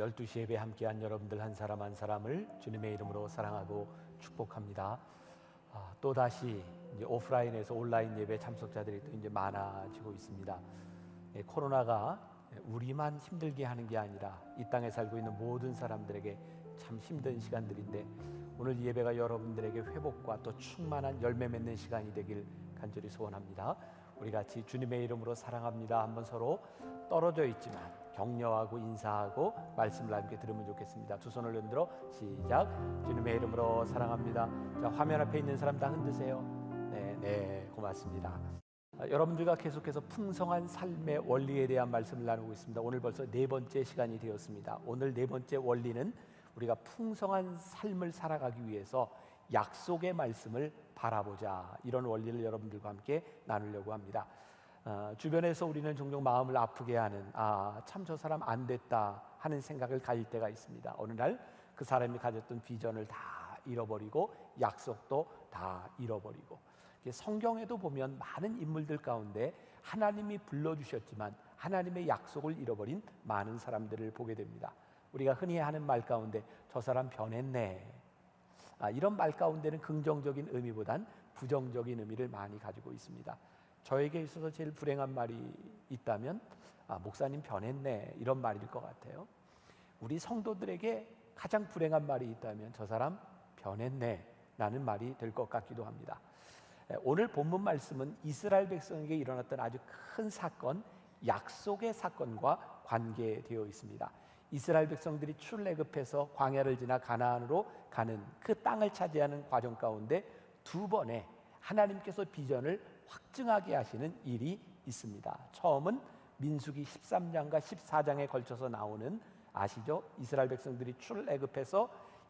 12시 예배 함께한 여러분들 한 사람 한 사람을 주님의 이름으로 사랑하고 축복합니다. 또다시 이제 오프라인에서 온라인 예배 참석자들이 또 이제 많아지고 있습니다. 코로나가 우리만 힘들게 하는 게 아니라 이 땅에 살고 있는 모든 사람들에게 참 힘든 시간들인데, 오늘 이 예배가 여러분들에게 회복과 또 충만한 열매 맺는 시간이 되길 간절히 소원합니다. 우리 같이 주님의 이름으로 사랑합니다 한번 서로 떨어져 있지만 격려하고 인사하고 말씀을 함께 들으면 좋겠습니다. 두 손을 흔들어 시작. 주님의 이름으로 사랑합니다. 자, 화면 앞에 있는 사람 다 흔드세요. 네, 고맙습니다. 여러분들과 계속해서 풍성한 삶의 원리에 대한 말씀을 나누고 있습니다. 오늘 벌써 네 번째 시간이 되었습니다. 오늘 네 번째 원리는 우리가 풍성한 삶을 살아가기 위해서 약속의 말씀을 바라보자, 이런 원리를 여러분들과 함께 나누려고 합니다. 주변에서 우리는 종종 마음을 아프게 하는 참 저 사람 안 됐다 하는 생각을 가질 때가 있습니다. 어느 날 그 사람이 가졌던 비전을 다 잃어버리고 약속도 다 잃어버리고, 성경에도 보면 많은 인물들 가운데 하나님이 불러주셨지만 하나님의 약속을 잃어버린 많은 사람들을 보게 됩니다. 우리가 흔히 하는 말 가운데 저 사람 변했네, 이런 말 가운데는 긍정적인 의미보단 부정적인 의미를 많이 가지고 있습니다. 저에게 있어서 제일 불행한 말이 있다면 목사님 변했네, 이런 말일 것 같아요. 우리 성도들에게 가장 불행한 말이 있다면 저 사람 변했네 라는 말이 될 것 같기도 합니다. 오늘 본문 말씀은 이스라엘 백성에게 일어났던 아주 큰 사건, 약속의 사건과 관계되어 있습니다. 이스라엘 백성들이 출애굽해서 광야를 지나 가나안으로 가는 그 땅을 차지하는 과정 가운데 두 번의 하나님께서 비전을 확증하게 하시는 일이 있습니다. 처음은 민수기 13장과 14장에 걸쳐서 나오는, 아시죠? 이스라엘 백성들이 출애굽해서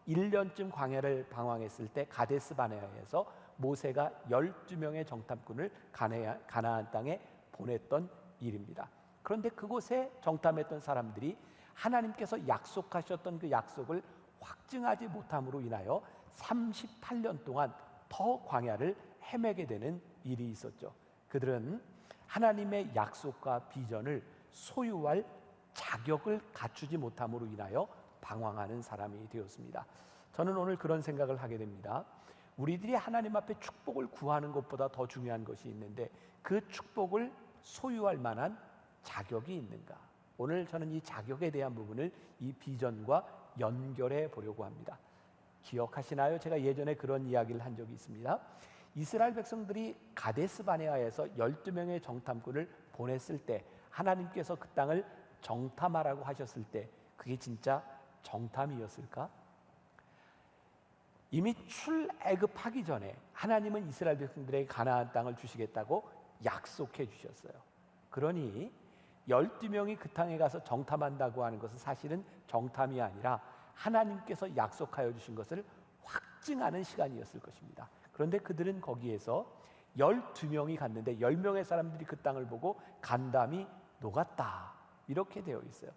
1년쯤 광야를 방황했을 때 가데스 바네아에서 모세가 12명의 정탐꾼을 가나안 땅에 보냈던 일입니다. 그런데 그곳에 정탐했던 사람들이 하나님께서 약속하셨던 그 약속을 확증하지 못함으로 인하여 38년 동안 더 광야를 헤매게 되는 일이 있었죠. 그들은 하나님의 약속과 비전을 소유할 자격을 갖추지 못함으로 인하여 방황하는 사람이 되었습니다. 저는 오늘 그런 생각을 하게 됩니다. 우리들이 하나님 앞에 축복을 구하는 것보다 더 중요한 것이 있는데, 그 축복을 소유할 만한 자격이 있는가? 오늘 저는 이 자격에 대한 부분을 이 비전과 연결해 보려고 합니다. 기억하시나요? 제가 예전에 그런 이야기를 한 적이 있습니다. 이스라엘 백성들이 가데스 바네아에서 12명의 정탐꾼을 보냈을 때, 하나님께서 그 땅을 정탐하라고 하셨을 때 그게 진짜 정탐이었을까? 이미 출애굽하기 전에 하나님은 이스라엘 백성들에게 가나안 땅을 주시겠다고 약속해 주셨어요. 그러니 12명이 그 땅에 가서 정탐한다고 하는 것은 사실은 정탐이 아니라 하나님께서 약속하여 주신 것을 확증하는 시간이었을 것입니다. 그런데 그들은 거기에서 12명이 갔는데 10명의 사람들이 그 땅을 보고 간담이 녹았다, 이렇게 되어 있어요.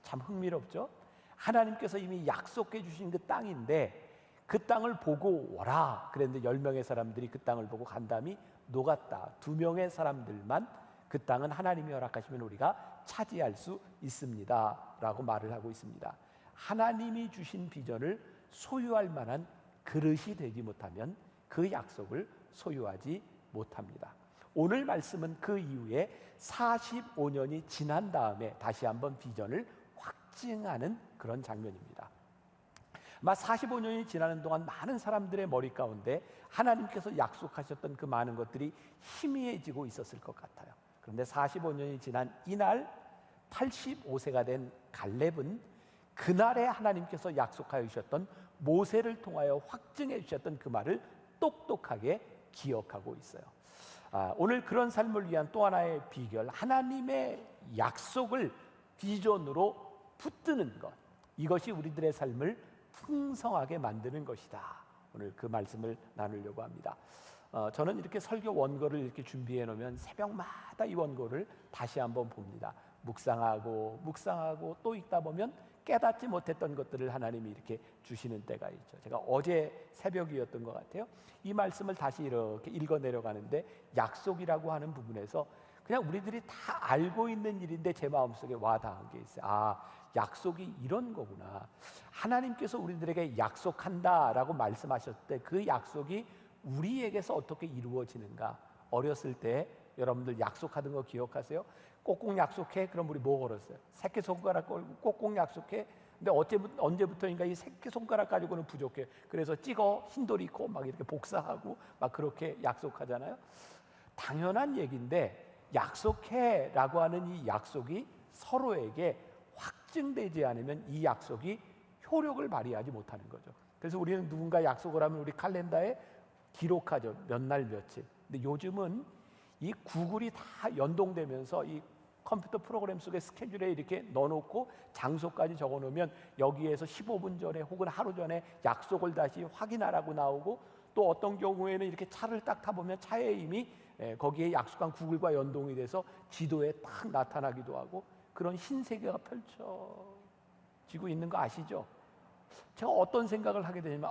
참 흥미롭죠? 하나님께서 이미 약속해 주신 그 땅인데 그 땅을 보고 오라 그랬는데 10명의 사람들이 그 땅을 보고 간담이 녹았다. 2명의 사람들만 그 땅은 하나님이 허락하시면 우리가 차지할 수 있습니다 라고 말을 하고 있습니다. 하나님이 주신 비전을 소유할 만한 그릇이 되지 못하면 그 약속을 소유하지 못합니다. 오늘 말씀은 그 이후에 45년이 지난 다음에 다시 한번 비전을 확증하는 그런 장면입니다. 아마 45년이 지나는 동안 많은 사람들의 머리 가운데 하나님께서 약속하셨던 그 많은 것들이 희미해지고 있었을 것 같아요. 그런데 45년이 지난 이날 85세가 된 갈렙은 그날에 하나님께서 약속하여 주셨던, 모세를 통하여 확증해 주셨던 그 말을 똑똑하게 기억하고 있어요. 오늘 그런 삶을 위한 또 하나의 비결, 하나님의 약속을 비전으로 붙드는 것, 이것이 우리들의 삶을 풍성하게 만드는 것이다. 오늘 그 말씀을 나누려고 합니다. 저는 이렇게 설교 원고를 이렇게 준비해 놓으면 새벽마다 이 원고를 다시 한번 봅니다. 묵상하고 또 읽다 보면 깨닫지 못했던 것들을 하나님이 이렇게 주시는 때가 있죠. 제가 어제 새벽이었던 것 같아요. 이 말씀을 다시 이렇게 읽어 내려가는데 약속이라고 하는 부분에서 그냥 우리들이 다 알고 있는 일인데 제 마음속에 와 닿은 게 있어요. 약속이 이런 거구나. 하나님께서 우리들에게 약속한다라고 말씀하셨을 때 그 약속이 우리에게서 어떻게 이루어지는가. 어렸을 때 여러분들 약속하던 거 기억하세요? 꼭꼭 약속해. 그럼 우리 뭐 걸었어요? 새끼손가락 걸고 꼭꼭 약속해. 근데 언제부터인가 이 새끼손가락 가지고는 부족해. 그래서 찍어 흰돌이 있고 막 이렇게 복사하고 막 그렇게 약속하잖아요. 당연한 얘기인데 약속해라고 하는 이 약속이 서로에게 확증되지 않으면 이 약속이 효력을 발휘하지 못하는 거죠. 그래서 우리는 누군가 약속을 하면 우리 칼렌더에 기록하죠. 몇 날 며칠. 근데 요즘은 이 구글이 다 연동되면서 이 컴퓨터 프로그램 속에 스케줄에 이렇게 넣어놓고 장소까지 적어놓으면 여기에서 15분 전에 혹은 하루 전에 약속을 다시 확인하라고 나오고, 또 어떤 경우에는 이렇게 차를 딱 타보면 차에 이미 거기에 약속한 구글과 연동이 돼서 지도에 딱 나타나기도 하고, 그런 신세계가 펼쳐지고 있는 거 아시죠? 제가 어떤 생각을 하게 되냐면,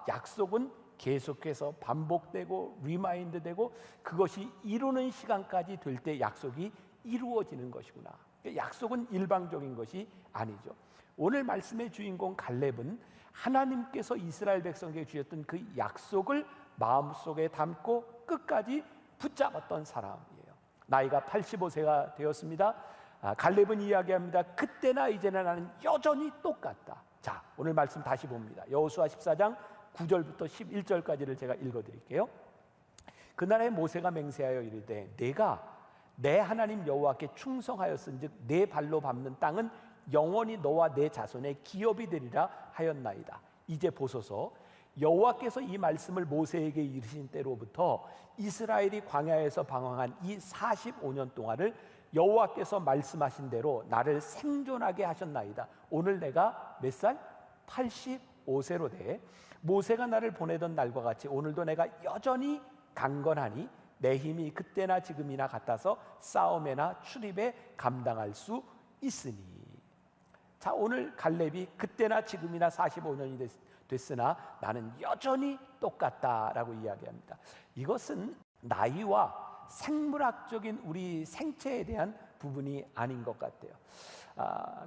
약속은 계속해서 반복되고 리마인드되고 그것이 이루는 시간까지 될 때 약속이 이루어지는 것이구나. 약속은 일방적인 것이 아니죠. 오늘 말씀의 주인공 갈렙은 하나님께서 이스라엘 백성에게 주셨던 그 약속을 마음속에 담고 끝까지 붙잡았던 사람이에요. 나이가 85세가 되었습니다. 갈렙은 이야기합니다. 그때나 이제나 나는 여전히 똑같다. 자, 오늘 말씀 다시 봅니다. 여호수아 14장 9절부터 11절까지를 제가 읽어드릴게요. 그날에 모세가 맹세하여 이르되 내가 내 하나님 여호와께 충성하였은즉 내 발로 밟는 땅은 영원히 너와 내 자손의 기업이 되리라 하였나이다. 이제 보소서, 여호와께서 이 말씀을 모세에게 이르신 때로부터 이스라엘이 광야에서 방황한 이 45년 동안을 여호와께서 말씀하신 대로 나를 생존하게 하셨나이다. 오늘 내가 몇 살? 85세로 돼. 모세가 나를 보내던 날과 같이 오늘도 내가 여전히 강건하니 내 힘이 그때나 지금이나 같아서 싸움에나 출입에 감당할 수 있으니. 자, 오늘 갈렙이 그때나 지금이나 45년이 됐으나 나는 여전히 똑같다라고 이야기합니다. 이것은 나이와 생물학적인 우리 생체에 대한 부분이 아닌 것 같아요.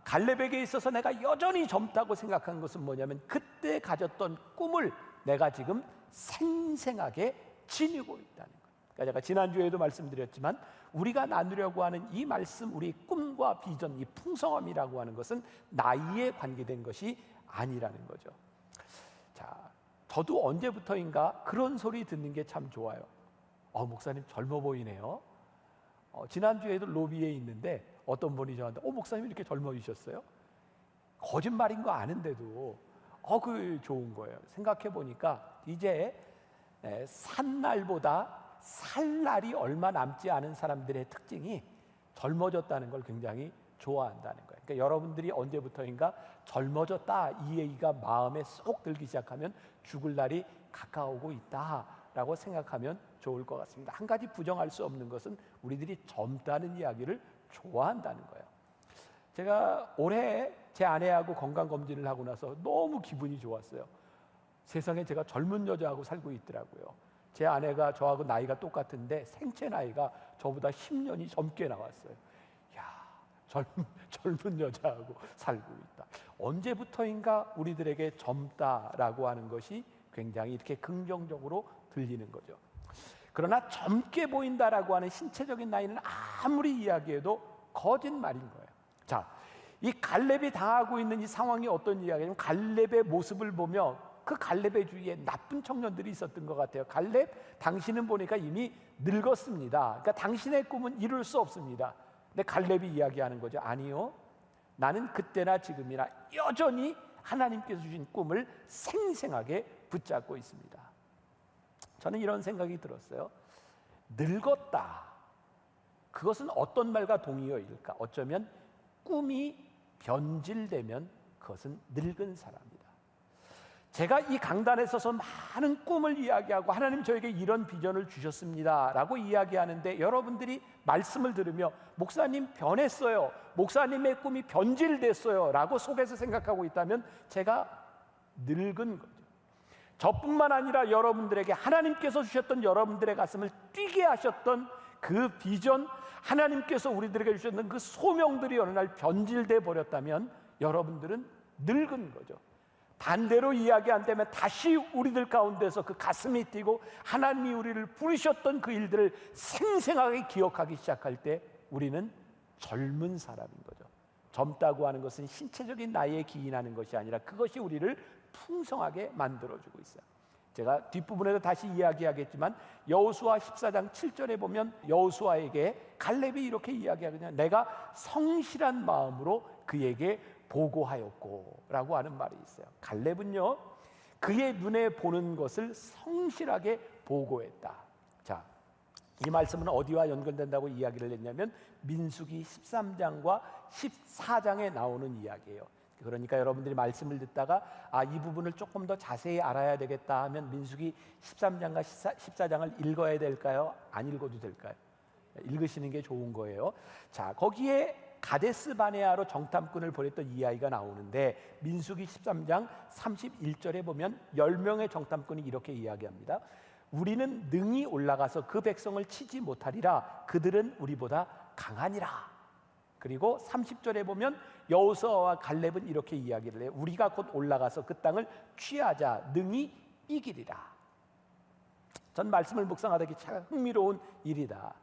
갈렙에게 있어서 내가 여전히 젊다고 생각한 것은 뭐냐면 그때 가졌던 꿈을 내가 지금 생생하게 지니고 있다는 거예요. 그러니까 제가 지난주에도 말씀드렸지만 우리가 나누려고 하는 이 말씀, 우리 꿈과 비전, 이 풍성함이라고 하는 것은 나이에 관계된 것이 아니라는 거죠. 자, 저도 언제부터인가 그런 소리 듣는 게 참 좋아요. 목사님 젊어 보이네요. 지난주에도 로비에 있는데 어떤 분이 저한테 목사님 이렇게 젊어지셨어요? 거짓말인 거 아는데도 그 좋은 거예요. 생각해 보니까 이제 산 날보다 살 날이 얼마 남지 않은 사람들의 특징이 젊어졌다는 걸 굉장히 좋아한다는 거예요. 그러니까 여러분들이 언제부터인가 젊어졌다 이 얘기가 마음에 쏙 들기 시작하면 죽을 날이 가까우고 있다라고 생각하면 좋을 것 같습니다. 한 가지 부정할 수 없는 것은 우리들이 젊다는 이야기를 좋아한다는 거예요. 제가 올해 제 아내하고 건강검진을 하고 나서 너무 기분이 좋았어요. 세상에 제가 젊은 여자하고 살고 있더라고요. 제 아내가 저하고 나이가 똑같은데 생체 나이가 저보다 10년이 젊게 나왔어요. 젊은 여자하고 살고 있다. 언제부터인가 우리들에게 젊다라고 하는 것이 굉장히 이렇게 긍정적으로 들리는 거죠. 그러나 젊게 보인다라고 하는 신체적인 나이는 아무리 이야기해도 거짓말인 거예요. 자, 이 갈렙이 당하고 있는 이 상황이 어떤 이야기냐면 갈렙의 모습을 보며 그 갈렙의 주위에 나쁜 청년들이 있었던 것 같아요. 갈렙, 당신은 보니까 이미 늙었습니다. 그러니까 당신의 꿈은 이룰 수 없습니다. 근데 갈렙이 이야기하는 거죠. 아니요, 나는 그때나 지금이나 여전히 하나님께서 주신 꿈을 생생하게 붙잡고 있습니다. 저는 이런 생각이 들었어요. 늙었다. 그것은 어떤 말과 동의어일까? 어쩌면 꿈이 변질되면 그것은 늙은 사람이다. 제가 이 강단에 서서 많은 꿈을 이야기하고 하나님 저에게 이런 비전을 주셨습니다 라고 이야기하는데 여러분들이 말씀을 들으며 목사님 변했어요, 목사님의 꿈이 변질됐어요 라고 속에서 생각하고 있다면 제가 늙은 거죠. 저뿐만 아니라 여러분들에게 하나님께서 주셨던 여러분들의 가슴을 뛰게 하셨던 그 비전, 하나님께서 우리들에게 주셨던 그 소명들이 어느 날 변질돼 버렸다면 여러분들은 늙은 거죠. 반대로 이야기 안 되면 다시 우리들 가운데서 그 가슴이 뛰고 하나님이 우리를 부르셨던 그 일들을 생생하게 기억하기 시작할 때 우리는 젊은 사람인 거죠. 젊다고 하는 것은 신체적인 나이에 기인하는 것이 아니라 그것이 우리를 풍성하게 만들어주고 있어요. 제가 뒷부분에서 다시 이야기하겠지만 여호수아 14장 7절에 보면 여호수아에게 갈렙이 이렇게 이야기하거든요. 내가 성실한 마음으로 그에게 보고하였고 라고 하는 말이 있어요. 갈렙은요, 그의 눈에 보는 것을 성실하게 보고했다. 자, 이 말씀은 어디와 연결된다고 이야기를 했냐면 민수기 13장과 14장에 나오는 이야기예요. 그러니까 여러분들이 말씀을 듣다가 이 부분을 조금 더 자세히 알아야 되겠다 하면 민수기 13장과 14장을 읽어야 될까요? 안 읽어도 될까요? 읽으시는 게 좋은 거예요. 자, 거기에 가데스 바네아로 정탐꾼을 보냈던 이 아이가 나오는데 민수기 13장 31절에 보면 10명의 정탐꾼이 이렇게 이야기합니다. 우리는 능히 올라가서 그 백성을 치지 못하리라. 그들은 우리보다 강하니라. 그리고 30절에 보면 여호수아와 갈렙은 이렇게 이야기를 해요. 우리가 곧 올라가서 그 땅을 취하자. 능히 이기리라. 전 말씀을 묵상하다 참 흥미로운 일이다.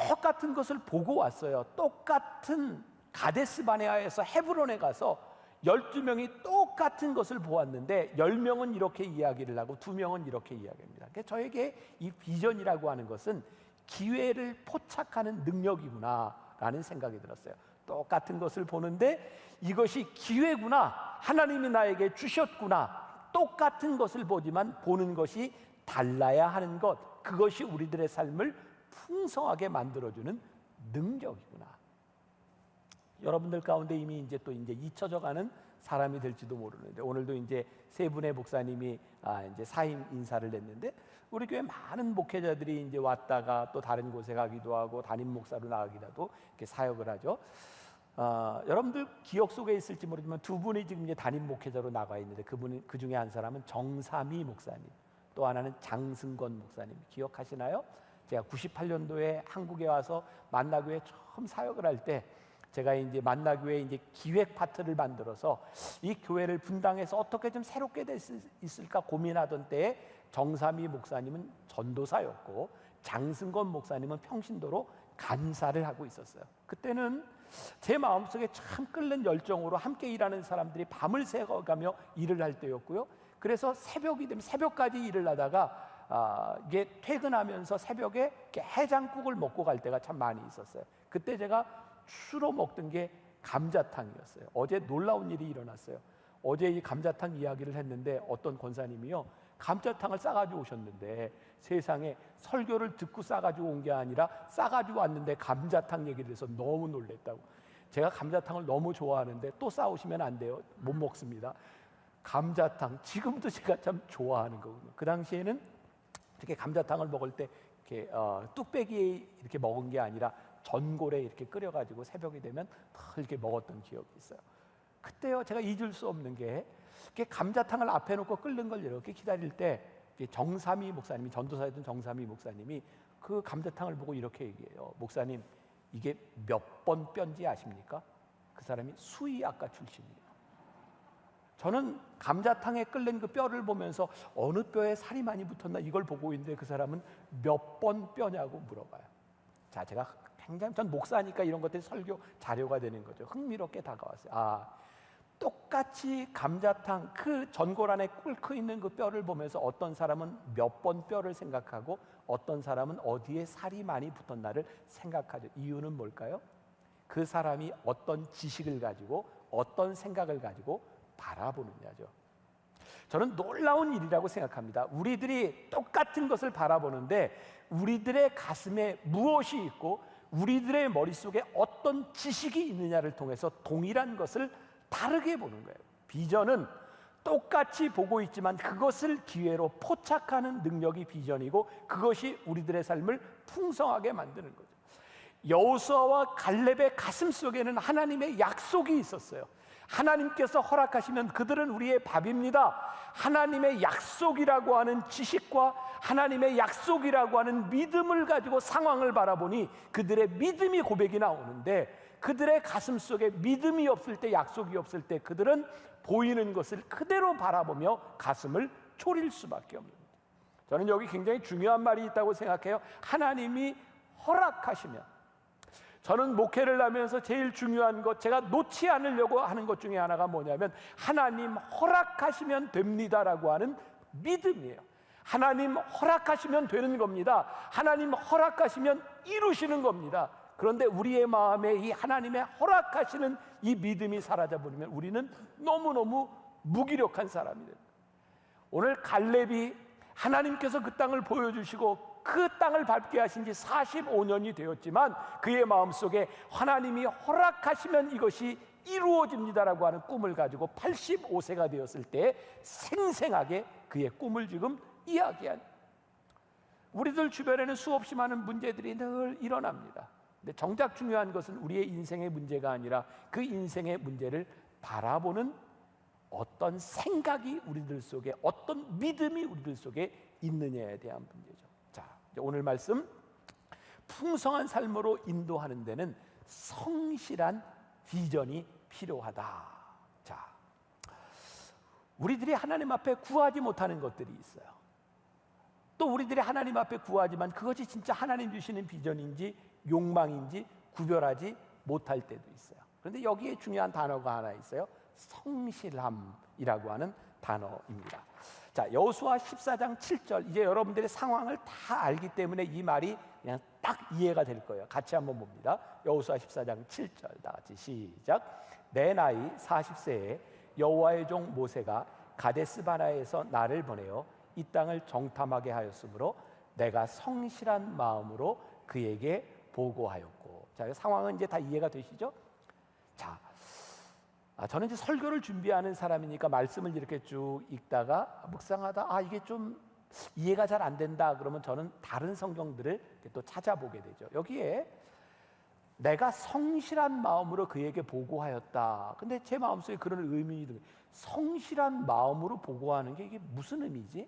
똑같은 것을 보고 왔어요. 똑같은 가데스 바네아에서 헤브론에 가서 12명이 똑같은 것을 보았는데 10명은 이렇게 이야기를 하고 2명은 이렇게 이야기합니다. 그러니까 저에게 이 비전이라고 하는 것은 기회를 포착하는 능력이구나 라는 생각이 들었어요. 똑같은 것을 보는데 이것이 기회구나, 하나님이 나에게 주셨구나. 똑같은 것을 보지만 보는 것이 달라야 하는 것, 그것이 우리들의 삶을 풍성하게 만들어주는 능력이구나. 여러분들 가운데 이미 이제 잊혀져가는 사람이 될지도 모르는데 오늘도 이제 세 분의 목사님이 이제 사임 인사를 했는데 우리 교회 많은 목회자들이 이제 왔다가 또 다른 곳에 가기도 하고 담임 목사로 나가기도 이렇게 사역을 하죠. 여러분들 기억 속에 있을지 모르지만 두 분이 지금 이제 담임 목회자로 나가 있는데 그 중에 한 사람은 정삼위 목사님, 또 하나는 장승건 목사님 기억하시나요? 제가 98년도에 한국에 와서 만나교회 처음 사역을 할 때 제가 이제 만나교회 이제 기획 파트를 만들어서 이 교회를 분당해서 어떻게 좀 새롭게 될 수 있을까 고민하던 때에 정삼위 목사님은 전도사였고 장승건 목사님은 평신도로 간사를 하고 있었어요. 그때는 제 마음속에 참 끓는 열정으로 함께 일하는 사람들이 밤을 새가며 일을 할 때였고요. 그래서 새벽이 되면 새벽까지 일을 하다가 이게 퇴근하면서 새벽에 해장국을 먹고 갈 때가 참 많이 있었어요. 그때 제가 주로 먹던 게 감자탕이었어요. 어제 놀라운 일이 일어났어요. 어제 이 감자탕 이야기를 했는데 어떤 권사님이요, 감자탕을 싸가지고 오셨는데 세상에 설교를 듣고 싸가지고 온 게 아니라 싸가지고 왔는데 감자탕 얘기를 해서 너무 놀랬다고. 제가 감자탕을 너무 좋아하는데 또 싸우시면 안 돼요. 못 먹습니다. 감자탕 지금도 제가 참 좋아하는 거거든요. 그 당시에는 이렇게 감자탕을 먹을 때 이렇게 뚝배기에 이렇게 먹은 게 아니라 전골에 이렇게 끓여가지고 새벽이 되면 이렇게 먹었던 기억이 있어요. 그때요, 제가 잊을 수 없는 게 감자탕을 앞에 놓고 끓는 걸 이렇게 기다릴 때 정삼위 목사님이, 전도사였던 정삼위 목사님이 그 감자탕을 보고 이렇게 얘기해요. 목사님, 이게 몇 번 뼈인지 아십니까? 그 사람이 수의학과 출신이에요. 저는 감자탕에 끓는 그 뼈를 보면서 어느 뼈에 살이 많이 붙었나 이걸 보고 있는데 그 사람은 몇 번 뼈냐고 물어봐요. 자, 제가 굉장히, 전 목사니까 이런 것들이 설교 자료가 되는 거죠. 흥미롭게 다가왔어요. 똑같이 감자탕 그 전골 안에 끓고 있는 그 뼈를 보면서 어떤 사람은 몇 번 뼈를 생각하고 어떤 사람은 어디에 살이 많이 붙었나를 생각하죠. 이유는 뭘까요? 그 사람이 어떤 지식을 가지고 어떤 생각을 가지고 바라보느냐죠. 저는 놀라운 일이라고 생각합니다. 우리들이 똑같은 것을 바라보는데 우리들의 가슴에 무엇이 있고 우리들의 머릿속에 어떤 지식이 있느냐를 통해서 동일한 것을 다르게 보는 거예요. 비전은 똑같이 보고 있지만 그것을 기회로 포착하는 능력이 비전이고 그것이 우리들의 삶을 풍성하게 만드는 거죠. 여호수아와 갈렙의 가슴 속에는 하나님의 약속이 있었어요. 하나님께서 허락하시면 그들은 우리의 밥입니다. 하나님의 약속이라고 하는 지식과 하나님의 약속이라고 하는 믿음을 가지고 상황을 바라보니 그들의 믿음이 고백이 나오는데, 그들의 가슴 속에 믿음이 없을 때, 약속이 없을 때 그들은 보이는 것을 그대로 바라보며 가슴을 졸일 수밖에 없는 거예요. 저는 여기 굉장히 중요한 말이 있다고 생각해요. 하나님이 허락하시면. 저는 목회를 하면서 제일 중요한 것, 제가 놓지 않으려고 하는 것 중에 하나가 뭐냐면 하나님 허락하시면 됩니다라고 하는 믿음이에요. 하나님 허락하시면 되는 겁니다. 하나님 허락하시면 이루시는 겁니다. 그런데 우리의 마음에 이 하나님의 허락하시는 이 믿음이 사라져버리면 우리는 너무너무 무기력한 사람이 됩니다. 오늘 갈렙이 하나님께서 그 땅을 보여주시고 그 땅을 밟게 하신 지 45년이 되었지만 그의 마음속에 하나님이 허락하시면 이것이 이루어집니다라고 하는 꿈을 가지고 85세가 되었을 때 생생하게 그의 꿈을 지금 이야기한, 우리들 주변에는 수없이 많은 문제들이 늘 일어납니다. 근데 정작 중요한 것은 우리의 인생의 문제가 아니라 그 인생의 문제를 바라보는 어떤 생각이 우리들 속에, 어떤 믿음이 우리들 속에 있느냐에 대한 문제죠. 자, 이제 오늘 말씀, 풍성한 삶으로 인도하는 데는 성실한 비전이 필요하다. 자, 우리들이 하나님 앞에 구하지 못하는 것들이 있어요. 또 우리들이 하나님 앞에 구하지만 그것이 진짜 하나님 주시는 비전인지 욕망인지 구별하지 못할 때도 있어요. 그런데 여기에 중요한 단어가 하나 있어요. 성실함이라고 하는 단어입니다. 자, 여호수아 14장 7절, 이제 여러분들의 상황을 다 알기 때문에 이 말이 그냥 딱 이해가 될 거예요. 같이 한번 봅니다. 여호수아 14장 7절 다 같이 시작. 내 나이 40세에 여호와의 종 모세가 가데스 바네아에서 나를 보내어 이 땅을 정탐하게 하였으므로 내가 성실한 마음으로 그에게 보고하였고. 자, 상황은 이제 다 이해가 되시죠? 자, 저는 이제 설교를 준비하는 사람이니까 말씀을 이렇게 쭉 읽다가 묵상하다 이게 좀 이해가 잘 안 된다 그러면 저는 다른 성경들을 또 찾아보게 되죠. 여기에 내가 성실한 마음으로 그에게 보고하였다. 근데 제 마음속에 그런 의문이 들어요. 성실한 마음으로 보고하는 게 이게 무슨 의미지?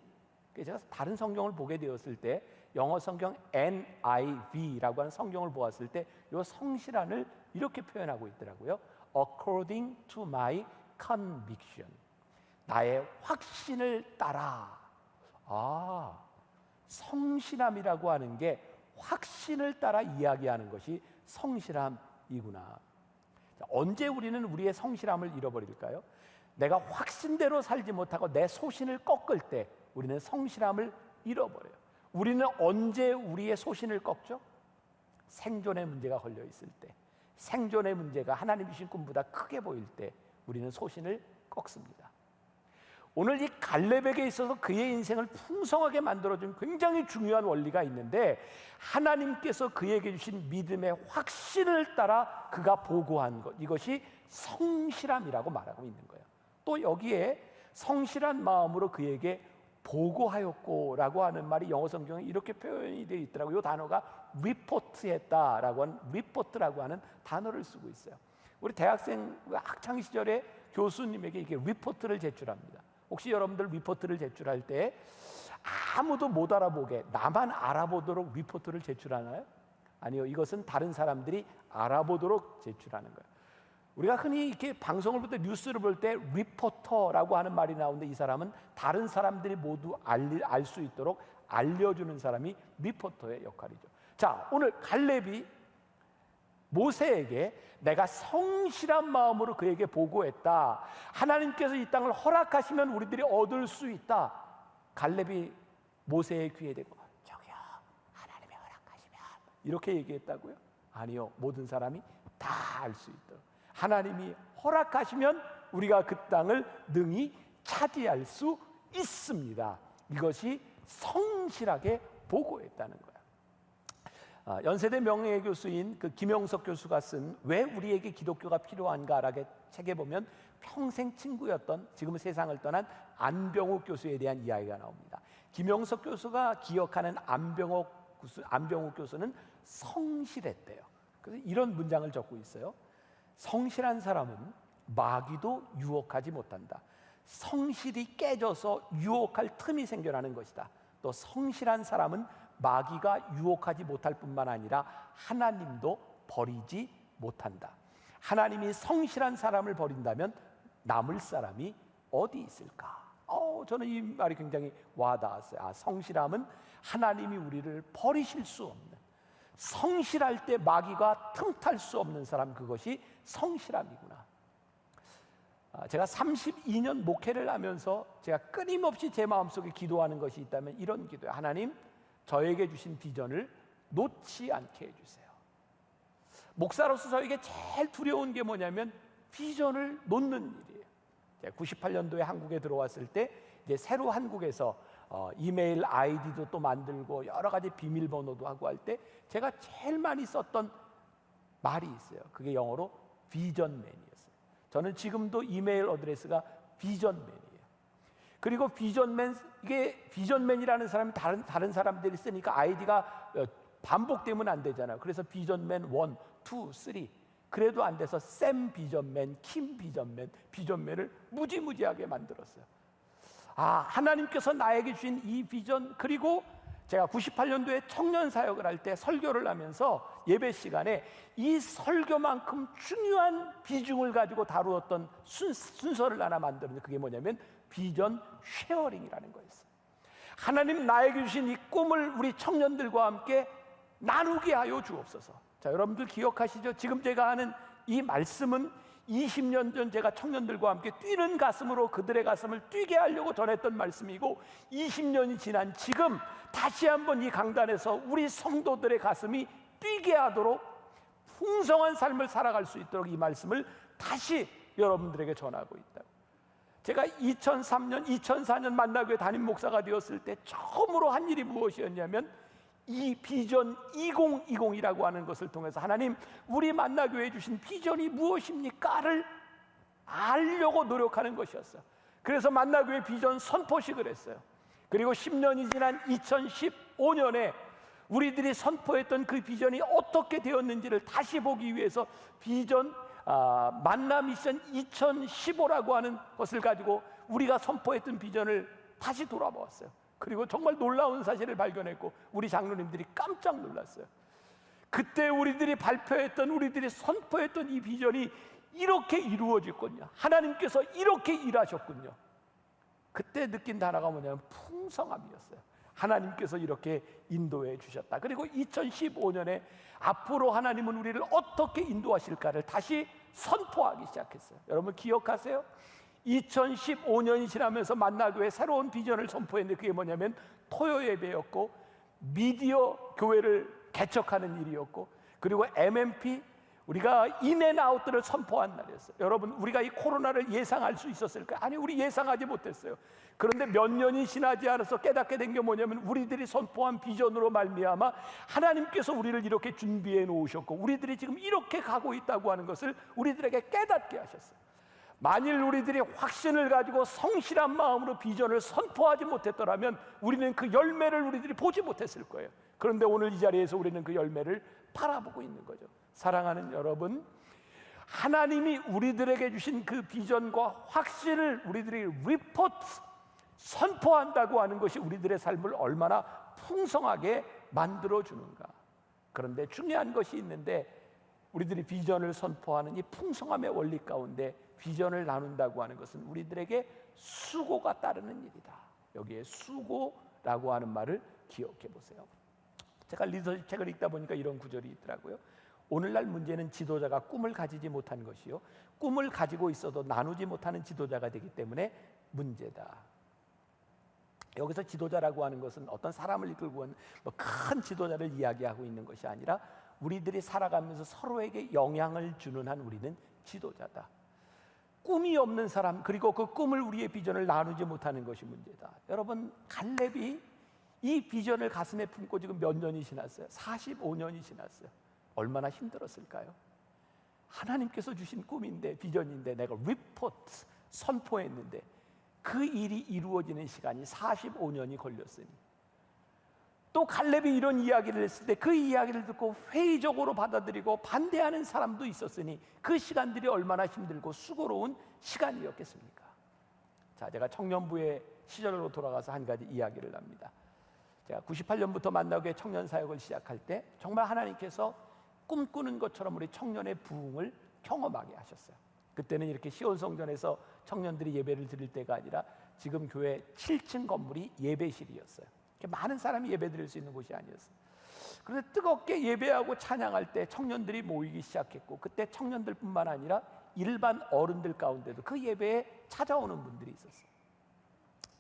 제가 다른 성경을 보게 되었을 때 영어 성경 NIV라고 하는 성경을 보았을 때 이 성실한을 이렇게 표현하고 있더라고요. According to my conviction. 나의 확신을 따라. 성실함이라고 하는 게 확신을 따라 이야기하는 것이 성실함이구나. 언제 우리는 우리의 성실함을 잃어버릴까요? 내가 확신대로 살지 못하고 내 소신을 꺾을 때 우리는 성실함을 잃어버려요. 우리는 언제 우리의 소신을 꺾죠? 생존의 문제가 걸려 있을 때, 생존의 문제가 하나님 주신 꿈보다 크게 보일 때 우리는 소신을 꺾습니다. 오늘 이 갈렙에게 있어서 그의 인생을 풍성하게 만들어준 굉장히 중요한 원리가 있는데, 하나님께서 그에게 주신 믿음의 확신을 따라 그가 보고한 것, 이것이 성실함이라고 말하고 있는 거예요. 또 여기에 성실한 마음으로 그에게 보고하였고라고 하는 말이 영어 성경에 이렇게 표현이 되어 있더라고요. 이 단어가 리포트했다라고 하는, 리포트라고 하는 단어를 쓰고 있어요. 우리 대학생 학창 시절에 교수님에게 이게 리포트를 제출합니다. 혹시 여러분들 리포트를 제출할 때 아무도 못 알아보게 나만 알아보도록 리포트를 제출하나요? 아니요, 이것은 다른 사람들이 알아보도록 제출하는 거예요. 우리가 흔히 이렇게 방송을 볼 때, 뉴스를 볼 때 리포터라고 하는 말이 나오는데, 이 사람은 다른 사람들이 모두 알 수 있도록 알려주는 사람이 리포터의 역할이죠. 자, 오늘 갈렙이 모세에게 내가 성실한 마음으로 그에게 보고했다. 하나님께서 이 땅을 허락하시면 우리들이 얻을 수 있다. 갈렙이 모세의 귀에 대고 저기요, 하나님이 허락하시면, 이렇게 얘기했다고요? 아니요, 모든 사람이 다 알 수 있도록 하나님이 허락하시면 우리가 그 땅을 능히 차지할 수 있습니다. 이것이 성실하게 보고했다는 거예요. 연세대 명예교수인 그 김영석 교수가 쓴 왜 우리에게 기독교가 필요한가라는 책에 보면 평생 친구였던, 지금은 세상을 떠난 안병욱 교수에 대한 이야기가 나옵니다. 김영석 교수가 기억하는 안병욱 교수는 성실했대요. 그래서 이런 문장을 적고 있어요. 성실한 사람은 마귀도 유혹하지 못한다. 성실이 깨져서 유혹할 틈이 생겨나는 것이다. 또 성실한 사람은 마귀가 유혹하지 못할 뿐만 아니라 하나님도 버리지 못한다. 하나님이 성실한 사람을 버린다면 남을 사람이 어디 있을까? 저는 이 말이 굉장히 와닿았어요. 성실함은 하나님이 우리를 버리실 수 없는, 성실할 때 마귀가 틈탈 수 없는 사람, 그것이 성실함이구나. 제가 32년 목회를 하면서 제가 끊임없이 제 마음속에 기도하는 것이 있다면 이런 기도예요. 하나님, 저에게 주신 비전을 놓지 않게 해주세요. 목사로서 저에게 제일 두려운 게 뭐냐면 비전을 놓는 일이에요. 제가 98년도에 한국에 들어왔을 때 이제 새로 한국에서 이메일 아이디도 또 만들고 여러 가지 비밀번호도 하고 할 때 제가 제일 많이 썼던 말이 있어요. 그게 영어로 비전맨이었어요. 저는 지금도 이메일 어드레스가 비전맨이에요. 그리고 비전맨, 이게 비전맨이라는 사람이 다른 사람들이 쓰니까 아이디가 반복되면 안 되잖아요. 그래서 비전맨 1, 2, 3 그래도 안 돼서 샘 비전맨, 킴 비전맨, 비전맨을 무지무지하게 만들었어요. 하나님께서 나에게 주신 이 비전, 그리고 제가 98년도에 청년 사역을 할 때 설교를 하면서 예배 시간에 이 설교만큼 중요한 비중을 가지고 다루었던 순서를 하나 만들었는데 그게 뭐냐면 비전 쉐어링이라는 거였어요. 하나님 나에게 주신 이 꿈을 우리 청년들과 함께 나누게 하여 주옵소서. 자, 여러분들 기억하시죠? 지금 제가 하는 이 말씀은 20년 전 제가 청년들과 함께 뛰는 가슴으로 그들의 가슴을 뛰게 하려고 전했던 말씀이고, 20년이 지난 지금 다시 한번 이 강단에서 우리 성도들의 가슴이 뛰게 하도록 풍성한 삶을 살아갈 수 있도록 이 말씀을 다시 여러분들에게 전하고 있다고. 제가 2004년 만나교회 담임 목사가 되었을 때 처음으로 한 일이 무엇이었냐면 이 비전 2020이라고 하는 것을 통해서 하나님, 우리 만나교회에 주신 비전이 무엇입니까를 알려고 노력하는 것이었어요. 그래서 만나교회 비전 선포식을 했어요. 그리고 10년이 지난 2015년에 우리들이 선포했던 그 비전이 어떻게 되었는지를 다시 보기 위해서 비전 만나 미션 2015라고 하는 것을 가지고 우리가 선포했던 비전을 다시 돌아보았어요. 그리고 정말 놀라운 사실을 발견했고 우리 장로님들이 깜짝 놀랐어요. 그때 우리들이 발표했던, 우리들이 선포했던 이 비전이 이렇게 이루어졌군요. 하나님께서 이렇게 일하셨군요. 그때 느낀 단어가 뭐냐면 풍성함이었어요. 하나님께서 이렇게 인도해 주셨다. 그리고 2015년에 앞으로 하나님은 우리를 어떻게 인도하실까를 다시 선포하기 시작했어요. 여러분 기억하세요? 2015년이 지나면서 만나교회 새로운 비전을 선포했는데 그게 뭐냐면 토요 예배였고, 미디어 교회를 개척하는 일이었고, 그리고 MMP, 우리가 인앤아웃들을 선포한 날이었어요. 여러분, 우리가 이 코로나를 예상할 수 있었을까요? 아니, 우리 예상하지 못했어요. 그런데 몇 년이 지나지 않아서 깨닫게 된 게 뭐냐면 우리들이 선포한 비전으로 말미암아 하나님께서 우리를 이렇게 준비해 놓으셨고 우리들이 지금 이렇게 가고 있다고 하는 것을 우리들에게 깨닫게 하셨어요. 만일 우리들이 확신을 가지고 성실한 마음으로 비전을 선포하지 못했더라면 우리는 그 열매를 우리들이 보지 못했을 거예요. 그런데 오늘 이 자리에서 우리는 그 열매를 바라보고 있는 거죠. 사랑하는 여러분, 하나님이 우리들에게 주신 그 비전과 확신을 우리들이 리포트, 선포한다고 하는 것이 우리들의 삶을 얼마나 풍성하게 만들어주는가. 그런데 중요한 것이 있는데, 우리들이 비전을 선포하는 이 풍성함의 원리 가운데 비전을 나눈다고 하는 것은 우리들에게 수고가 따르는 일이다. 여기에 수고라고 하는 말을 기억해 보세요. 제가 리더십 책을 읽다 보니까 이런 구절이 있더라고요. 오늘날 문제는 지도자가 꿈을 가지지 못한 것이요, 꿈을 가지고 있어도 나누지 못하는 지도자가 되기 때문에 문제다. 여기서 지도자라고 하는 것은 어떤 사람을 이끌고 온 큰 지도자를 이야기하고 있는 것이 아니라 우리들이 살아가면서 서로에게 영향을 주는 한 우리는 지도자다. 꿈이 없는 사람, 그리고 그 꿈을, 우리의 비전을 나누지 못하는 것이 문제다. 여러분, 갈렙이 이 비전을 가슴에 품고 지금 몇 년이 지났어요? 45년이 지났어요. 얼마나 힘들었을까요? 하나님께서 주신 꿈인데, 비전인데 내가 리포트, 선포했는데 그 일이 이루어지는 시간이 45년이 걸렸으니 또 갈렙이 이런 이야기를 했을 때 그 이야기를 듣고 회의적으로 받아들이고 반대하는 사람도 있었으니 그 시간들이 얼마나 힘들고 수고로운 시간이었겠습니까? 자, 제가 청년부의 시절로 돌아가서 한 가지 이야기를 합니다. 제가 98년부터 만나교회 청년 사역을 시작할 때 정말 하나님께서 꿈꾸는 것처럼 우리 청년의 부흥을 경험하게 하셨어요. 그때는 이렇게 시온성전에서 청년들이 예배를 드릴 때가 아니라 지금 교회 7층 건물이 예배실이었어요. 많은 사람이 예배 드릴 수 있는 곳이 아니었어요. 그런데 뜨겁게 예배하고 찬양할 때 청년들이 모이기 시작했고, 그때 청년들뿐만 아니라 일반 어른들 가운데도 그 예배에 찾아오는 분들이 있었어요.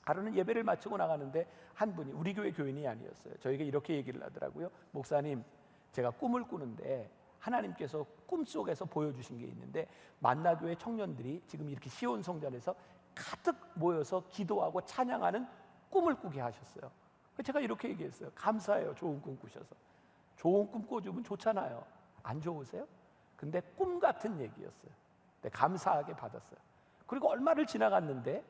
하루는 예배를 마치고 나가는데 한 분이, 우리 교회 교인이 아니었어요, 저에게 이렇게 얘기를 하더라고요. 목사님, 제가 꿈을 꾸는데 하나님께서 꿈속에서 보여주신 게 있는데 만나교회 청년들이 지금 이렇게 시온성전에서 가득 모여서 기도하고 찬양하는 꿈을 꾸게 하셨어요. 제가 이렇게 얘기했어요. 감사해요, 좋은 꿈 꾸셔서. 좋은 꿈 꿔주면 좋잖아요. 안 좋으세요? 근데 꿈 같은 얘기였어요. 네, 감사하게 받았어요. 그리고 얼마를 지나갔는데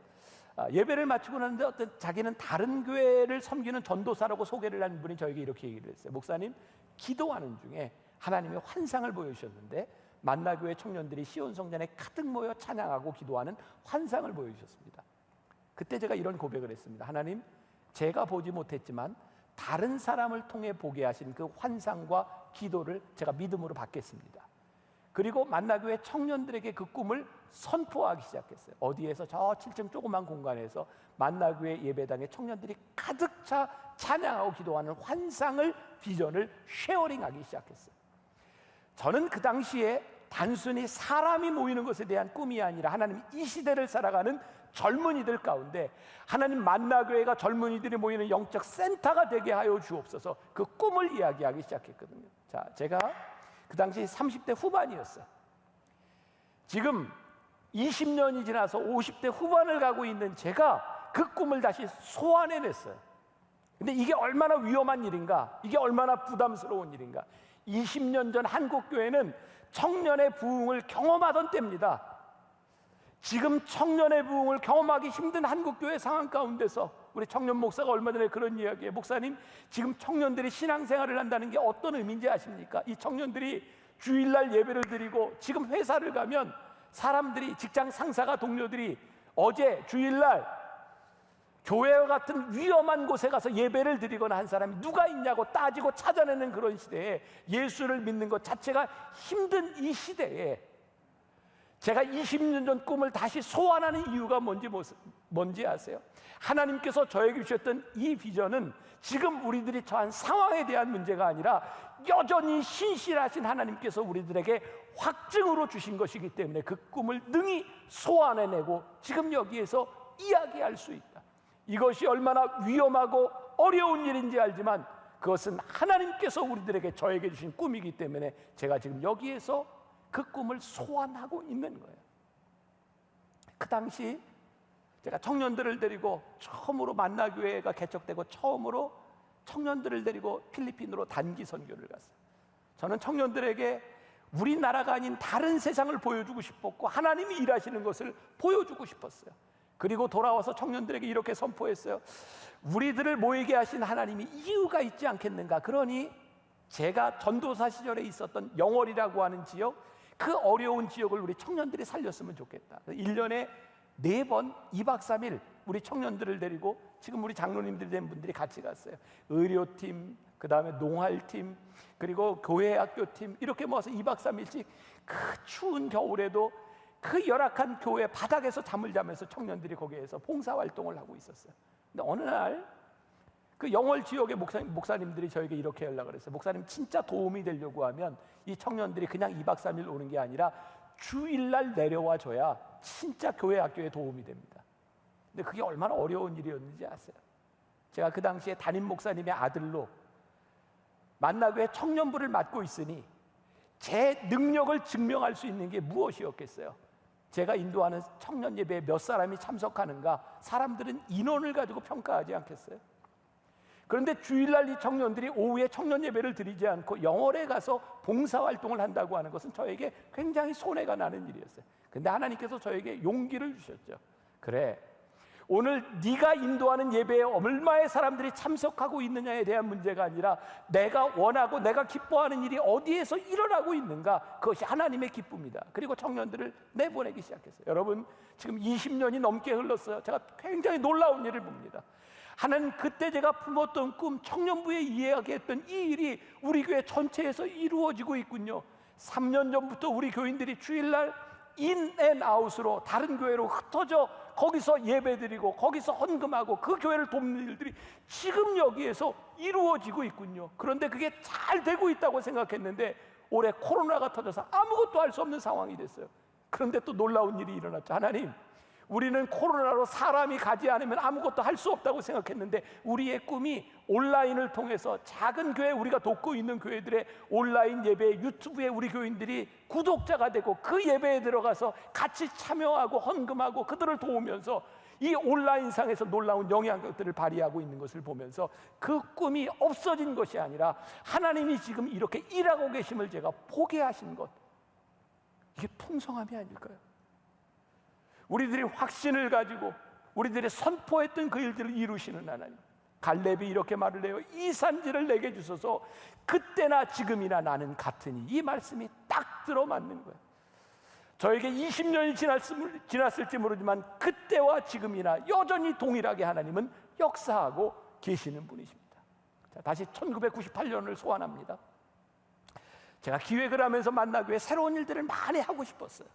예배를 마치고 났는데 어떤 자기는 다른 교회를 섬기는 전도사라고 소개를 한 분이 저에게 이렇게 얘기를 했어요. 목사님, 기도하는 중에 하나님의 환상을 보여주셨는데 만나교회 청년들이 시온성전에 가득 모여 찬양하고 기도하는 환상을 보여주셨습니다. 그때 제가 이런 고백을 했습니다. 하나님, 제가 보지 못했지만 다른 사람을 통해 보게 하신 그 환상과 기도를 제가 믿음으로 받겠습니다. 그리고 만나교회 청년들에게 그 꿈을 선포하기 시작했어요. 어디에서? 저 7층 조그만 공간에서 만나교회 예배당에 청년들이 가득 차 찬양하고 기도하는 환상을, 비전을 쉐어링하기 시작했어요. 저는 그 당시에 단순히 사람이 모이는 것에 대한 꿈이 아니라 하나님, 이 시대를 살아가는 젊은이들 가운데 하나님 만나교회가 젊은이들이 모이는 영적 센터가 되게 하여 주옵소서, 그 꿈을 이야기하기 시작했거든요. 자, 제가 그 당시 30대 후반이었어요. 지금 20년이 지나서 50대 후반을 가고 있는 제가 그 꿈을 다시 소환해냈어요. 근데 이게 얼마나 위험한 일인가, 이게 얼마나 부담스러운 일인가. 20년 전 한국교회는 청년의 부흥을 경험하던 때입니다. 지금 청년의 부흥을 경험하기 힘든 한국교회 상황 가운데서 우리 청년 목사가 얼마 전에 그런 이야기에, 목사님, 지금 청년들이 신앙생활을 한다는 게 어떤 의미인지 아십니까? 이 청년들이 주일날 예배를 드리고 지금 회사를 가면 사람들이, 직장 상사가, 동료들이 어제 주일날 교회와 같은 위험한 곳에 가서 예배를 드리거나 한 사람이 누가 있냐고 따지고 찾아내는 그런 시대에 예수를 믿는 것 자체가 힘든 이 시대에 제가 20년 전 꿈을 다시 소환하는 이유가 뭔지 아세요? 하나님께서 저에게 주셨던 이 비전은 지금 우리들이 처한 상황에 대한 문제가 아니라 여전히 신실하신 하나님께서 우리들에게 확증으로 주신 것이기 때문에 그 꿈을 능히 소환해내고 지금 여기에서 이야기할 수 있다. 이것이 얼마나 위험하고 어려운 일인지 알지만 그것은 하나님께서 우리들에게, 저에게 주신 꿈이기 때문에 제가 지금 여기에서 그 꿈을 소환하고 있는 거예요. 그 당시 제가 청년들을 데리고 처음으로 만나교회가 개척되고 처음으로 청년들을 데리고 필리핀으로 단기 선교를 갔어요. 저는 청년들에게 우리나라가 아닌 다른 세상을 보여주고 싶었고 하나님이 일하시는 것을 보여주고 싶었어요. 그리고 돌아와서 청년들에게 이렇게 선포했어요. 우리들을 모이게 하신 하나님이 이유가 있지 않겠는가. 그러니 제가 전도사 시절에 있었던 영월이라고 하는 지역, 그 어려운 지역을 우리 청년들이 살렸으면 좋겠다. 1년에 4번 2박 3일 우리 청년들을 데리고 지금 우리 장로님들이 된 분들이 같이 갔어요. 의료팀, 그 다음에 농활팀, 그리고 교회학교팀, 이렇게 모아서 2박 3일씩 그 추운 겨울에도 그 열악한 교회 바닥에서 잠을 자면서 청년들이 거기에서 봉사활동을 하고 있었어요. 근데 어느 날 그 영월 지역의 목사님들이 저에게 이렇게 연락을 했어요. 목사님, 진짜 도움이 되려고 하면 이 청년들이 그냥 2박 3일 오는 게 아니라 주일날 내려와 줘야 진짜 교회 학교에 도움이 됩니다. 근데 그게 얼마나 어려운 일이었는지 아세요? 제가 그 당시에 담임 목사님의 아들로 만나교회 청년부를 맡고 있으니 제 능력을 증명할 수 있는 게 무엇이었겠어요? 제가 인도하는 청년 예배에 몇 사람이 참석하는가, 사람들은 인원을 가지고 평가하지 않겠어요? 그런데 주일날 이 청년들이 오후에 청년 예배를 드리지 않고 영월에 가서 봉사활동을 한다고 하는 것은 저에게 굉장히 손해가 나는 일이었어요. 근데 하나님께서 저에게 용기를 주셨죠. 그래, 오늘 네가 인도하는 예배에 얼마의 사람들이 참석하고 있느냐에 대한 문제가 아니라 내가 원하고 내가 기뻐하는 일이 어디에서 일어나고 있는가, 그것이 하나님의 기쁨이다. 그리고 청년들을 내보내기 시작했어요. 여러분, 지금 20년이 넘게 흘렀어요. 제가 굉장히 놀라운 일을 봅니다. 하나님, 그때 제가 품었던 꿈, 청년부에 이야기했던 이 일이 우리 교회 전체에서 이루어지고 있군요. 3년 전부터 우리 교인들이 주일날 인앤아웃으로 다른 교회로 흩어져 거기서 예배드리고 거기서 헌금하고 그 교회를 돕는 일들이 지금 여기에서 이루어지고 있군요. 그런데 그게 잘 되고 있다고 생각했는데 올해 코로나가 터져서 아무것도 할 수 없는 상황이 됐어요. 그런데 또 놀라운 일이 일어났죠. 하나님, 우리는 코로나로 사람이 가지 않으면 아무것도 할 수 없다고 생각했는데 우리의 꿈이 온라인을 통해서 작은 교회, 우리가 돕고 있는 교회들의 온라인 예배, 유튜브에 우리 교인들이 구독자가 되고 그 예배에 들어가서 같이 참여하고 헌금하고 그들을 도우면서 이 온라인상에서 놀라운 영향력들을 발휘하고 있는 것을 보면서 그 꿈이 없어진 것이 아니라 하나님이 지금 이렇게 일하고 계심을 제가 보게 하신 것, 이게 풍성함이 아닐까요? 우리들이 확신을 가지고 우리들이 선포했던 그 일들을 이루시는 하나님, 갈렙이 이렇게 말을 해요. 이 산지를 내게 주소서. 그때나 지금이나 나는 같으니. 이 말씀이 딱 들어맞는 거예요. 저에게 20년이 지났을지 모르지만 그때와 지금이나 여전히 동일하게 하나님은 역사하고 계시는 분이십니다. 자, 다시 1998년을 소환합니다. 제가 기획을 하면서 만나교회 새로운 일들을 많이 하고 싶었어요.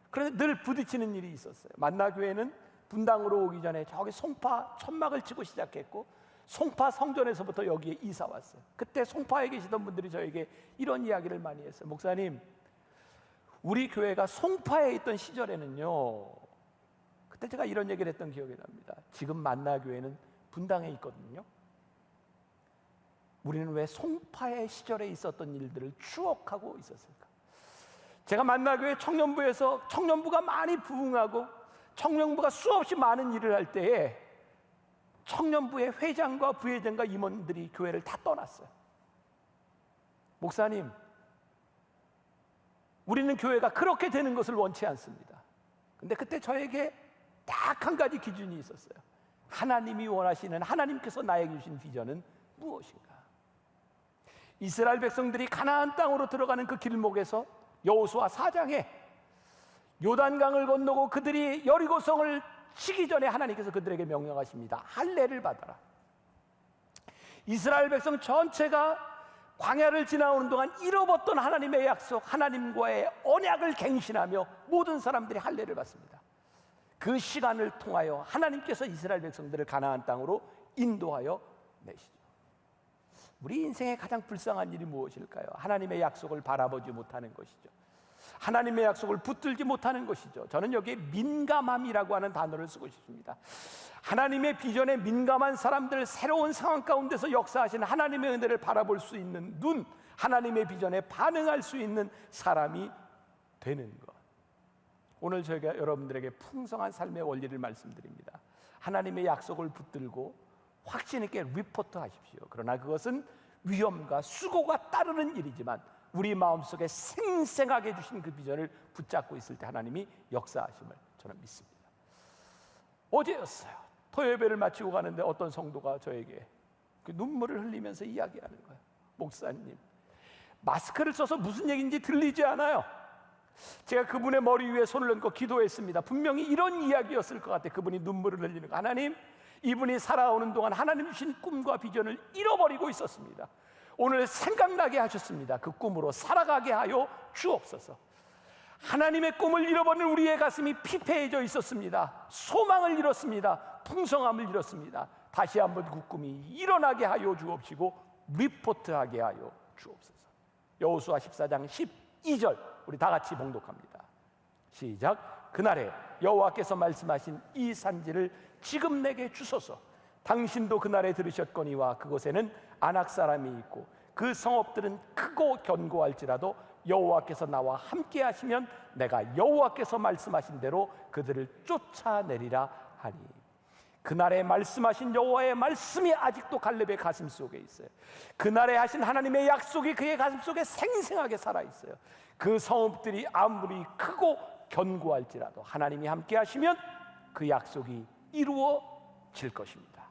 그런데 늘 부딪히는 일이 있었어요. 만나교회는 분당으로 오기 전에 저기 송파 천막을 치고 시작했고 송파 성전에서부터 여기에 이사 왔어요. 그때 송파에 계시던 분들이 저에게 이런 이야기를 많이 했어요. 목사님, 우리 교회가 송파에 있던 시절에는요, 그때 제가 이런 얘기를 했던 기억이 납니다. 지금 만나교회는 분당에 있거든요. 우리는 왜 송파의 시절에 있었던 일들을 추억하고 있었을까? 제가 만나교회 청년부에서 청년부가 많이 부흥하고 청년부가 수없이 많은 일을 할 때에 청년부의 회장과 부회장과 임원들이 교회를 다 떠났어요. 목사님, 우리는 교회가 그렇게 되는 것을 원치 않습니다. 근데 그때 저에게 딱 한 가지 기준이 있었어요. 하나님이 원하시는, 하나님께서 나에게 주신 비전은 무엇인가? 이스라엘 백성들이 가나안 땅으로 들어가는 그 길목에서 여호수아 4장에 요단강을 건너고 그들이 여리고성을 치기 전에 하나님께서 그들에게 명령하십니다. 할례를 받아라. 이스라엘 백성 전체가 광야를 지나오는 동안 잃어버렸던 하나님의 약속, 하나님과의 언약을 갱신하며 모든 사람들이 할례를 받습니다. 그 시간을 통하여 하나님께서 이스라엘 백성들을 가나안 땅으로 인도하여 내시죠. 우리 인생의 가장 불쌍한 일이 무엇일까요? 하나님의 약속을 바라보지 못하는 것이죠. 하나님의 약속을 붙들지 못하는 것이죠. 저는 여기에 민감함이라고 하는 단어를 쓰고 싶습니다. 하나님의 비전에 민감한 사람들, 새로운 상황 가운데서 역사하시는 하나님의 은혜를 바라볼 수 있는 눈, 하나님의 비전에 반응할 수 있는 사람이 되는 것. 오늘 저희가 여러분들에게 풍성한 삶의 원리를 말씀드립니다. 하나님의 약속을 붙들고 확신 있게 리포트 하십시오. 그러나 그것은 위험과 수고가 따르는 일이지만 우리 마음속에 생생하게 주신 그 비전을 붙잡고 있을 때 하나님이 역사하심을 저는 믿습니다. 어제였어요. 토요예배를 마치고 가는데 어떤 성도가 저에게 그 눈물을 흘리면서 이야기하는 거예요. 목사님, 마스크를 써서 무슨 얘기인지 들리지 않아요. 제가 그분의 머리 위에 손을 얹고 기도했습니다. 분명히 이런 이야기였을 것 같아요. 그분이 눈물을 흘리는 거. 하나님, 이분이 살아오는 동안 하나님 주신 꿈과 비전을 잃어버리고 있었습니다. 오늘 생각나게 하셨습니다. 그 꿈으로 살아가게 하여 주옵소서. 하나님의 꿈을 잃어버린 우리의 가슴이 피폐해져 있었습니다. 소망을 잃었습니다. 풍성함을 잃었습니다. 다시 한번 그 꿈이 일어나게 하여 주옵시고 리포트하게 하여 주옵소서. 여호수아 14장 12절 우리 다 같이 봉독합니다. 시작. 그날에 여호와께서 말씀하신 이 산지를 지금 내게 주소서. 당신도 그날에 들으셨거니와 그곳에는 아낙 사람이 있고 그 성읍들은 크고 견고할지라도 여호와께서 나와 함께 하시면 내가 여호와께서 말씀하신 대로 그들을 쫓아내리라 하니. 그날에 말씀하신 여호와의 말씀이 아직도 갈렙의 가슴 속에 있어요. 그날에 하신 하나님의 약속이 그의 가슴 속에 생생하게 살아있어요. 그 성읍들이 아무리 크고 견고할지라도 하나님이 함께 하시면 그 약속이 이루어질 것입니다.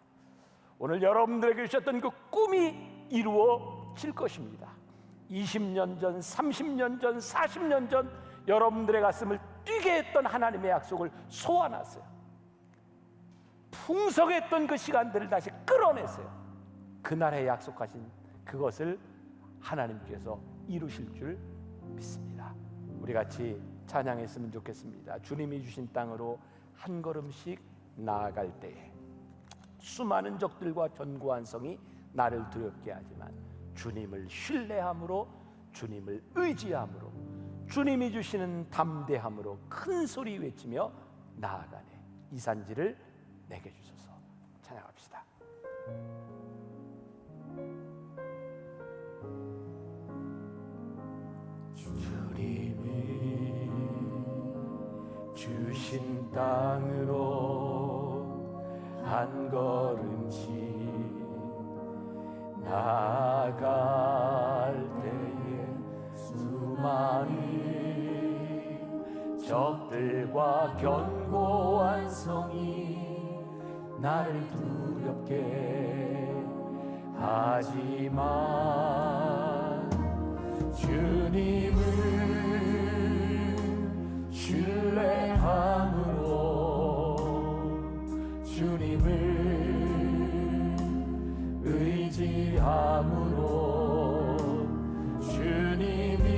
오늘 여러분들에게 주셨던 그 꿈이 이루어질 것입니다. 20년 전, 30년 전, 40년 전 여러분들의 가슴을 뛰게 했던 하나님의 약속을 소환하세요. 풍성했던 그 시간들을 다시 끌어내세요. 그날에 약속하신 그것을 하나님께서 이루실 줄 믿습니다. 우리 같이 찬양했으면 좋겠습니다. 주님이 주신 땅으로 한 걸음씩 나아갈 때에 수많은 적들과 견고한 성이 나를 두렵게 하지만 주님을 신뢰함으로, 주님을 의지함으로, 주님이 주시는 담대함으로 큰 소리 외치며 나아가네. 이 산지를 내게 주소서. 찬양합시다. 주님이 주신 땅으로 한 걸음씩 나아갈 때에 수많은 적들과 견고한 성이 나를 두렵게 하지만 주님을 신뢰함으로, 주님을 의지함으로, 주님이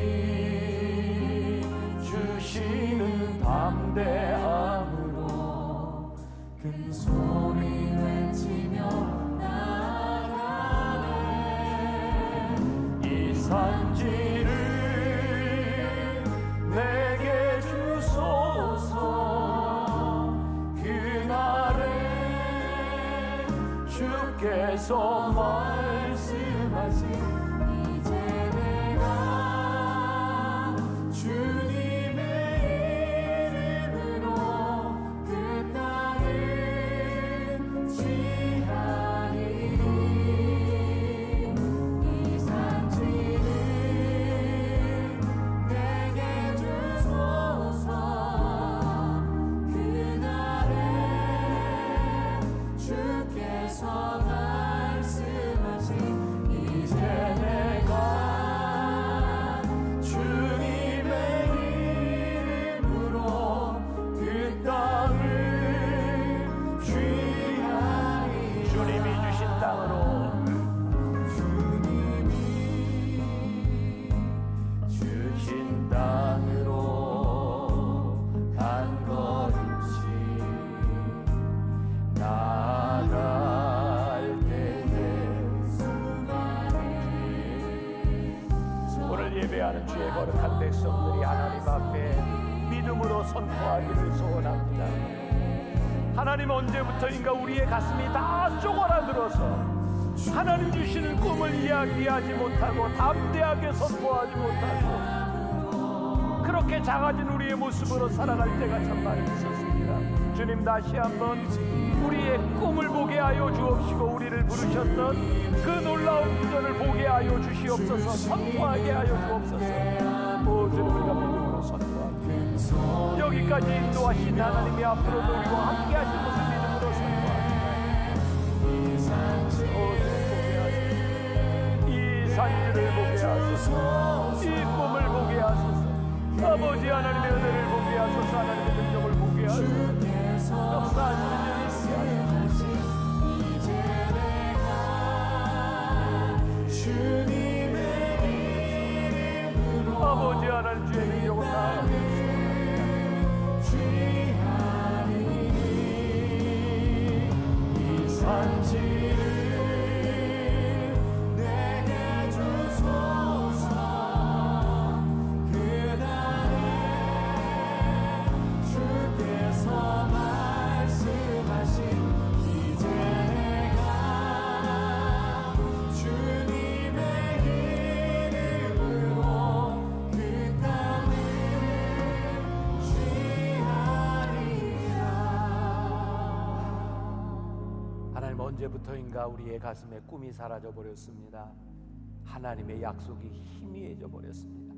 주시는 담대함으로 큰 소리 외치며 나아가네. 이 산지를 내게 주소서. 그날에 주께서 말씀하신 이제 내가 주님의 이름으로 그 땅을 취하리니. 이 산지를 내게 주소서. 그날에 주께서 말씀하신 이제 내가 주님의 이름으로 그 땅을 취하리. 주님이 주신 땅으로, 주님이 주신 땅으로 한 걸음씩 나아갈 때에 오늘 예배하는 주의 거룩한 백성들이 하나님 앞에 믿음으로 선포하기를 소원합니다. 하나님, 언제부터인가 우리의 가슴이 다 쪼그라들어서 하나님 주시는 꿈을 이야기하지 못하고 담대하게 선포하지 못하고 그렇게 작아진 우리의 모습으로 살아갈 때가 참 많이 있었습니다. 주님, 다시 한번 우리의 꿈을 보게 하여 주옵시고 우리를 부르셨던 그 놀라운 비전을 보게 하여 주시옵소서. 선포하게 하여 주옵소서. 오, 주님을 믿음으로 선포합니다. 여기까지 인도하신 하나님의 앞으로도 우리와 함께 하실 것을 믿음으로 선포합니다. 이 산지를 보게 하소서. 이 꿈을 보게 하소서. 아버지 하나님의 은혜를 보게 하소서. 하나님의 능력을 보게 하소서. 역사하시는 주님 주님의 이름으로 아버지 하나님 주의 능력을 취하리니. 이 산지를 내게 주소서. 그날에 주께서 말씀하신 이제 내가 주님의 이름으로 그 땅을 취하리라. 하나님, 언제부터인가 우리의 가슴에 꿈이 사라져 버렸습니다. 하나님의 약속이 희미해져 버렸습니다.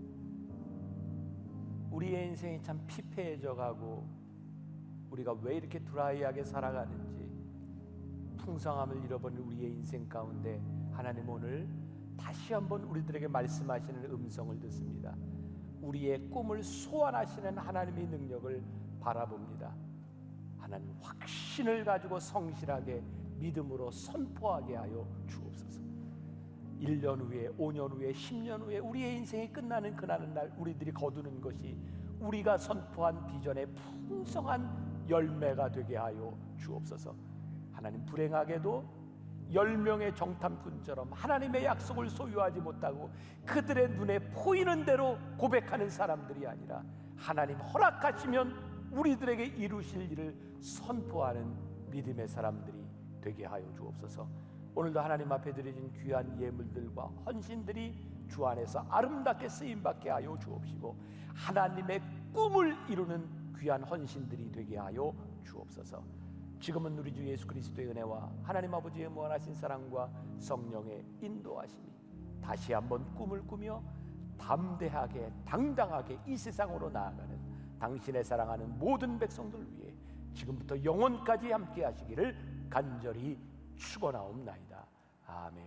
우리의 인생이 참 피폐해져 가고 우리가 왜 이렇게 드라이하게 살아가는지, 풍성함을 잃어버린 우리의 인생 가운데 하나님 오늘 다시 한번 우리들에게 말씀하시는 음성을 듣습니다. 우리의 꿈을 소환하시는 하나님의 능력을 바라봅니다. 하나님 확신을 가지고 성실하게 믿음으로 선포하게 하여 주옵소서. 1년 후에, 5년 후에, 10년 후에 우리의 인생이 끝나는 그날 우리들이 거두는 것이 우리가 선포한 비전의 풍성한 열매가 되게 하여 주옵소서. 하나님, 불행하게도 10명의 정탐꾼처럼 하나님의 약속을 소유하지 못하고 그들의 눈에 보이는 대로 고백하는 사람들이 아니라 하나님 허락하시면 우리들에게 이루실 일을 선포하는 믿음의 사람들이 되게 하여 주옵소서. 오늘도 하나님 앞에 드려진 귀한 예물들과 헌신들이 주 안에서 아름답게 쓰임받게 하여 주옵시고 하나님의 꿈을 이루는 귀한 헌신들이 되게 하여 주옵소서. 지금은 우리 주 예수 그리스도의 은혜와 하나님 아버지의 무한하신 사랑과 성령의 인도하심이 다시 한번 꿈을 꾸며 담대하게 당당하게 이 세상으로 나아가는 당신의 사랑하는 모든 백성들 위해 지금부터 영원까지 함께 하시기를 간절히 축원하옵나이다. 아멘.